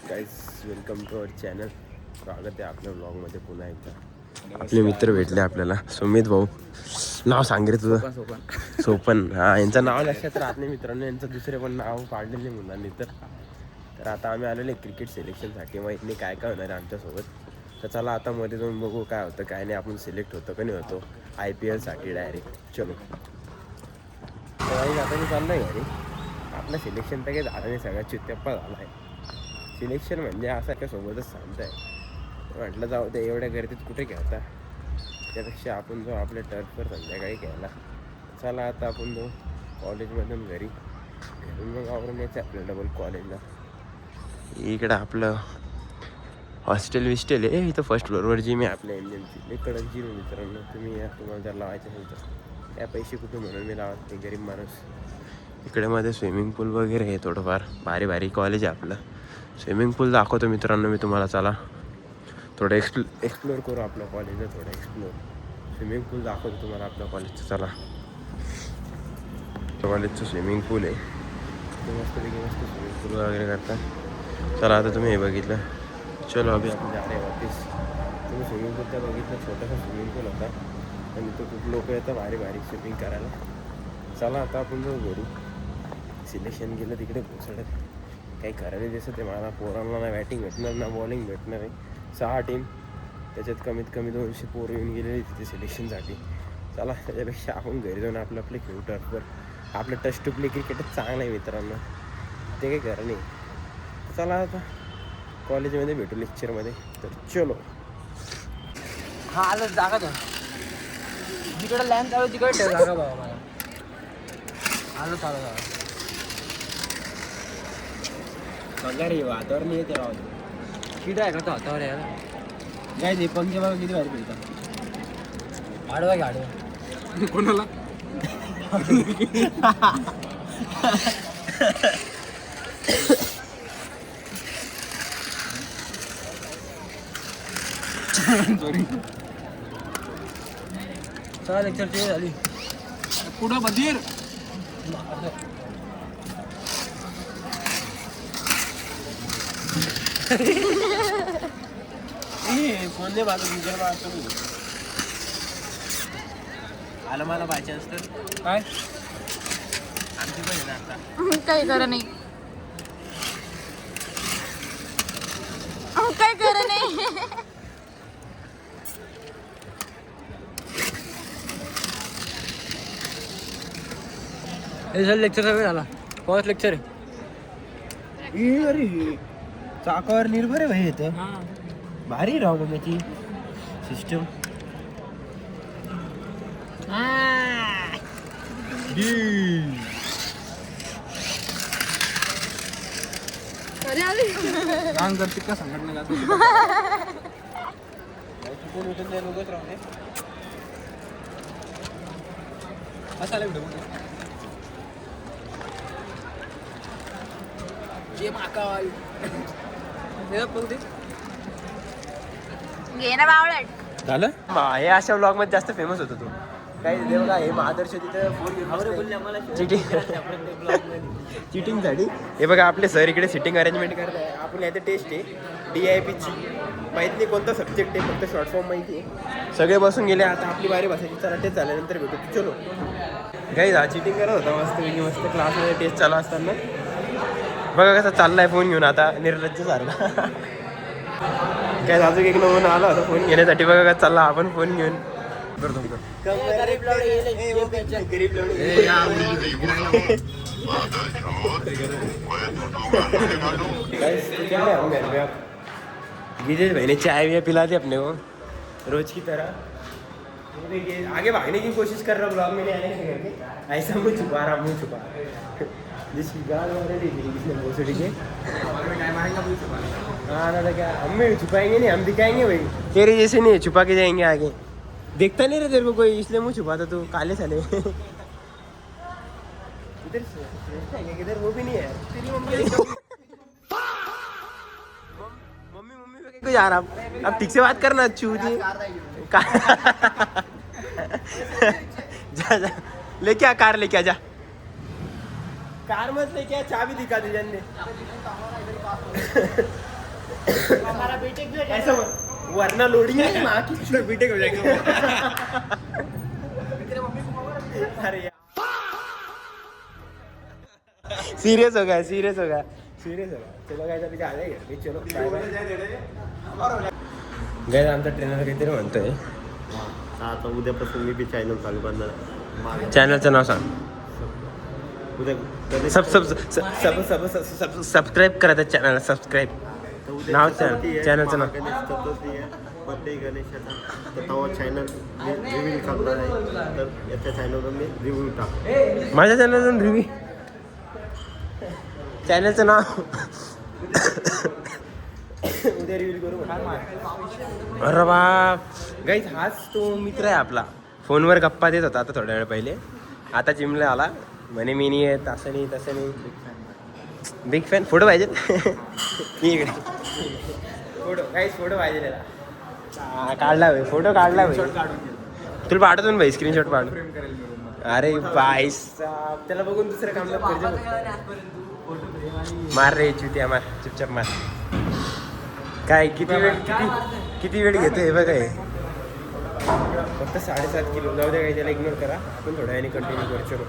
Guys welcome to our channel. स्वागत आहे आपल्या ब्लॉगमध्ये पुन्हा एकदा. आपले मित्र भेटले आपल्याला. सुमित भाऊ, नाव सांग रे तुझं. सोपन. हा, यांचं नाव लक्षात राहत नाही मित्रांनो. यांचं दुसरे पण नाव पाडलेले मुलांनी. तर आता आम्ही आलेलो आहे क्रिकेट सिलेक्शनसाठी. माहीत नाही काय काय होणार आहे आमच्यासोबत. तर चला आता मध्ये जाऊन बघू काय होतं काय नाही. आपण सिलेक्ट होतो का नाही होतो IPLसाठी डायरेक्ट. चलो आता मी चाललो आहे घरी. आपलं सिलेक्शन तर काही झालं नाही. सगळ्यात चित्तेप्पा झाला आहे. सिलेक्शन म्हणजे असं का सोबतच सांगताय. म्हटलं जाऊ दे, एवढ्या गर्दीत कुठे खेळता. त्यापेक्षा आपण जो आपल्या टर्फवर संध्याकाळी खेळायला. चला आता आपण जाऊ कॉलेजमधून घरी. घरून मग आवरून यायचं आपलं डबल कॉलेजला. इकडं आपलं हॉस्टेल विस्टेल आहे. इथं फर्स्ट फ्लोअरवर जिम आहे आपल्या इंडियनची. इकडं जिम मित्रांनो. तुम्ही या, तुम्हाला जर लावायचं असेल तर. त्या पैसे कुठे म्हणून मी लावत नाही, गरीब माणूस. इकडे मध्ये स्विमिंग पूल वगैरे आहे थोडंफार. भारी भारी कॉलेज आहे आपलं. स्विमिंग पूल दाखवतो मित्रांनो मी तुम्हाला. चला थोडं एक्सप्लोअर करू आपल्या कॉलेजला. थोडं एक्सप्लोअर. स्विमिंग पूल दाखवतो तुम्हाला आपल्या कॉलेजचं. चला, कॉलेजचं स्विमिंग पूल आहे. मस्तपैकी मस्त स्विमिंग पूल वगैरे करतात. चला आता तुम्ही हे बघितलं. चलो अभि आपण जा रहे वापस. तुम्ही स्विमिंग पूल तर बघितलं. छोटासा स्विमिंग पूल होता आणि तो खूप लोक येतात भारी भारी स्विमिंग करायला. चला आता आपण जाऊ घरी. सिलेक्शन गेलं तिकडे पोचडत. काही करायला दिसत आहे मला. पोरांना ना बॅटिंग भेटणार ना बॉलिंग भेटणार आहे. 6 टीम, त्याच्यात कमीत कमी 200 पोरं येऊन गेलेली तिथे सिलेक्शनसाठी. चला त्याच्यापेक्षा आपण घरी जाऊन आपलं खेळू टर्फवर. आपलं टच टू प्ले क्रिकेटच चांगलं आहे मित्रांनो. ते काही खरं नाही. चला आता कॉलेजमध्ये भेटू लेक्चरमध्ये. तर चलो. हा आलं जागा तर जिकडे लँड चालू तिकडे ठेव जागा बाबा मला. आलं चालू जागा बघा रे वातावरण येते राहू. किती आहे का तो हातावर यायला. काय ते पंखे बघा किती भारी फिरतात. आडवा घे आडवा. कोणाला चला लेक्चर ते झाली. पुढं बधीर. फोन दे माझं गुगल मारतो मी. आलं मला बाय चान्स तर काय आमची पण आहे ना आता. काही खरं नाही. काय खरं नाही. हे झालं लेक्चर सगळं झाला. कोणाच लेक्चर आहे. अरे चाकावर निर्भर आहे भाई. येतं भारी राहू मग याची सिस्टम. अंग जर तितका संघटना जातो असायला व्हिडिओ जे महाकाल हे बघ ते घे ना बावळट. झालं. हे अशा ब्लॉग मध्ये जास्त फेमस होतो तू. काय तिथे बघा हे आदर्श तिथं चिटिंगसाठी. हे बघा आपले सर इकडे सिटिंग अरेंजमेंट करत आहे. आपण यात टेस्ट आहे DIPची. माहिती नाही कोणता सब्जेक्ट आहे, फक्त शॉर्ट फॉर्म माहिती आहे. सगळे बसून गेले. आता आपली बारी बसायची. चला टेस्ट झाल्यानंतर भेटू. चलो गाईज. हा चिटिंग करत होता मस्त क्लासमध्ये टेस्ट चालू असताना. बघा कसा चाललाय फोन घेऊन आता निर्लज्ज सारखा. काय अजून एक नमुना आला होता फोन घेण्यासाठी. बघा का चालला आपण फोन घेऊन. गिजेश भाई ने चाय भी पिला दी अपने को रोज की तरह. आगे भागने की कोशिश कर रहा ब्लॉग में नहीं आने से करके. ऐसा मुँह छुपा रहा, मुँह छुपा. जिसकी गाल वाले जिसने भोसड़ी के हाँ ना क्या हम भी छुपाएंगे नहीं. हम दिखाएंगे भाई तेरे जैसे नहीं छुपा के जाएंगे आगे. देखता नहीं रहे तेरे को कोई, इसलिए मुँह छुपाता तू. काले साले इधर वो भी नहीं है. तेरी मम्मी मम्मी को जा रहा. अब ठीक से बात करना. चूती जा जा लेके आ. कार लेके आ जा. कार मत लेके आ. चाबी दिखा दे जन्ने. ऐसा वरना लोडिंग है माँ की बीटेक हो जाएगा। अरे यार सीरियस हो गया सीरियस हो गया सीरियस हो गया। चलो काय अभी झालं आहे चलो बाय बाय। गैर आमचा ट्रेनर काहीतरी म्हणतोय आता उद्यापासून मी बी चॅनल चालू करणार. चॅनलचं नाव सांग. उद्या सबस्क्राईब करा त्या चॅनलला सबस्क्राईब. नाव चॅनलचं नाव गणेश चतुर्थी आहे, बर्थडे गणेशाचा. तर तेव्हा चॅनल रिव्ह्यू करणार आहे. तर याच्या चॅनलवर मी रिव्ह्यू टाकतो. माझ्या चॅनलचं रिव्ह्यू चॅनलचं नाव उद्या रिव्ह्यू करू. अरे बाप गाईज हाच तो मित्र आहे आपला. फोनवर गप्पा देत होता आता थोड्या वेळ पहिले. आता जिमला आला म्हणे मी नाही येत असं नाही तसं नाही. Big fan. फोटो पाहिजे इकडे फोटो काहीच फोटो पाहिजे त्याला. काढला भाई फोटो काढला भाई. तुला पाठवतो ना भाई स्क्रीनशॉट पाठव. अरे बाई साहब त्याला बघून दुसरं काम करते. मार रे चुत्या मार चुपचाप मार. काय किती वेळ घेतोय बघा हे. फक्त 7.5 किलो जाऊ द्या काही त्याला इग्नोर करा. आपण थोड्या वेळाने कंटिन्यू करू शकतो.